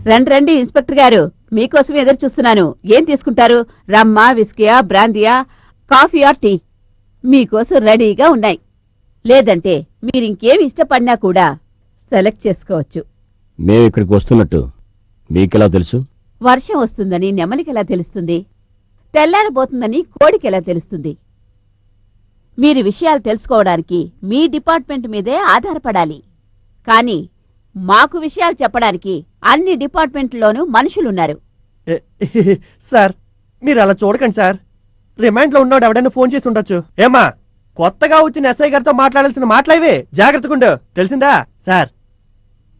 రండి రండి ఇన్స్పెక్టర్ గారు, మీకోసం ఎదురు చూస్తున్నాను. ఏం తీసుకుంటారు? రమ్మా, విస్కీయా, బ్రాందియా, కాఫీయా, టీ మీకోసం రెడీగా ఉన్నాయి. లేదంటే మీరింకేమి ఇష్టపడినా కూడా సెలెక్ట్ చేసుకోవచ్చు. మేము ఇక్కడికి వస్తున్నట్టు మీకెలా తెలుసు? వర్షం వస్తుందని నెమలికెలా తెలుస్తుంది? తెల్లారబోతుందని కోడికెలా తెలుస్తుంది? మీరు విషయాలు తెలుసుకోవడానికి మీ డిపార్ట్మెంట్ మీదే ఆధారపడాలి. కానీ మాకు విషయాలు చెప్పడానికి అన్ని డిపార్ట్మెంట్లోనూ మనుషులున్నారు. సార్ మీరు అలా చూడకండి సార్. రిమైండ్ లో ఉన్నాడు ఎవడైనా ఫోన్ చేసి ఉండొచ్చు. ఏమా కొత్తగా వచ్చిన ఎస్ఐ గారితో మాట్లాడాల్సిన మాటలైవే, జాగ్రత్తగుండు, తెలిసిందా? సార్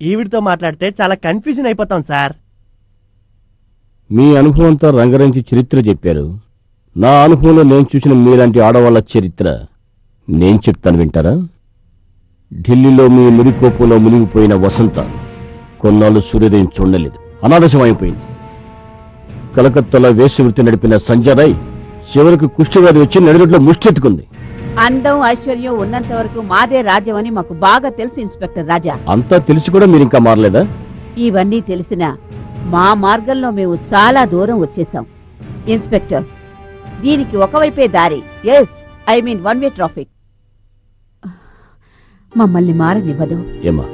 ఈవిడితో మాట్లాడితే చాలా కన్ఫ్యూజన్ అయిపోతాం సార్. మీ అనుభవంతో రంగరించి చరిత్ర చెప్పారు. నా అనుభవంలో నేను చూసిన మీలాంటి ఆడవాళ్ల చరిత్ర నేను చెప్తాను, వింటారా? ఢిల్లీలో మీ మురికోపంలో మునిగిపోయిన వసంత కొన్నాళ్ళు సూర్యోదయం చూడలేదు, అనాదశమైపోయింది. కలకత్తాలో వేషవృత్తి నడిపిన సంజయ్ రాయ్ చివరికి కుష్ఠవ్యాధి వచ్చి నడిగట్లో ముష్టెట్టుకుంది. అందం ఐశ్వర్యం ఉన్నంత వరకు మాదే రాజ్యం అని మాకు బాగా తెలుసు ఇన్స్పెక్టర్ రాజా. అంతా తెలిసి కూడా మీరింకా మారలేదా? ఇవన్నీ తెలిసినా మా మార్గంలో మేము చాలా దూరం వచ్చేసాం ఇన్స్పెక్టర్. దీనికి ఒకవైపే దారి. Yes, I mean one way traffic. మమ్మల్ని మారనివ్వదు. ఏమా,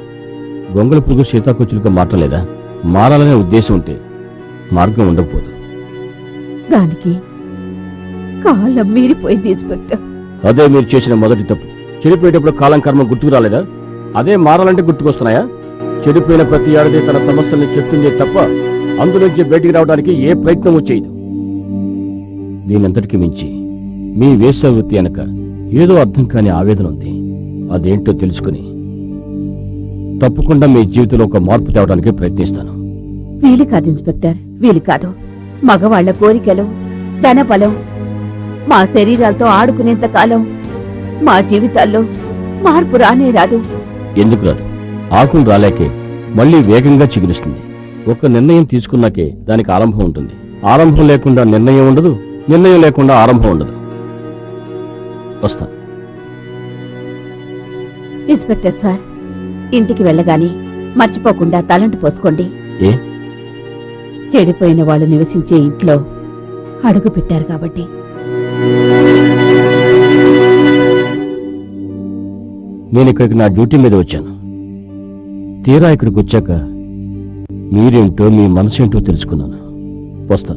గొంగళ పురుగు సీతాకొచ్చులుగా మారలేదా? మారాలనే ఉద్దేశం ఉంటే మార్గం ఉండకపోదు. దానికి కాలం మీరిపోయింది ఇన్స్పెక్టర్. అదే మీరు చేసిన మొదటి తప్పు. చెడిపోయేటప్పుడు కాలం కర్మ గుర్తుకు రాలేదా? అదే మారాలంటే గుర్తుకొస్తున్నాయా? చెడిపోయిన ప్రతి ఆడదే తన సమస్యల్ని చెప్తుందే తప్ప అందులోంచి బయటికి రావడానికి ఏ ప్రయత్నమూ చేయదు. దీనంతటికి మించి మీ వేశ్యావృత్తి వెనక ఏదో అర్థం కాని ఆవేదన ఉంది. అదేంటో తెలుసుకుని తప్పకుండా మీ జీవితంలో ఒక మార్పు తేవడానికి ప్రయత్నిస్తాను. వీలు కాదు ఇన్స్పెక్టర్, వీలు కాదు. మగవాళ్ల కోరికలు, ధనబలం మా శరీరాలతో ఆడుకునేంత కాలం మా జీవితాల్లో మార్పు రానే రాదు. ఎందుకు రాదు? ఆకులు రాలేకే మళ్లీ వేగంగా చిగురిస్తుంది. ఒక నిర్ణయం తీసుకున్నాకే దానికి ఆరంభం ఉంటుంది. ఆరంభం లేకుండా నిర్ణయం ఉండదు, నిర్ణయం లేకుండా ఆరంభం ఉండదు. వస్తా. ఇన్స్పెక్టర్ సార్, ఇంటికి వెళ్ళగానే మర్చిపోకుండా తలంటు పోసుకోండి. ఏ? చెడిపోయిన వాళ్ళు నివసించే ఇంట్లో అడుగు పెట్టారు కాబట్టి. నేను ఇక్కడికి నా డ్యూటీ మీద వచ్చాను. తీరా ఇక్కడికి వచ్చాక మీరేంటో మీ మనసేంటో తెలుసుకున్నాను. వస్తా.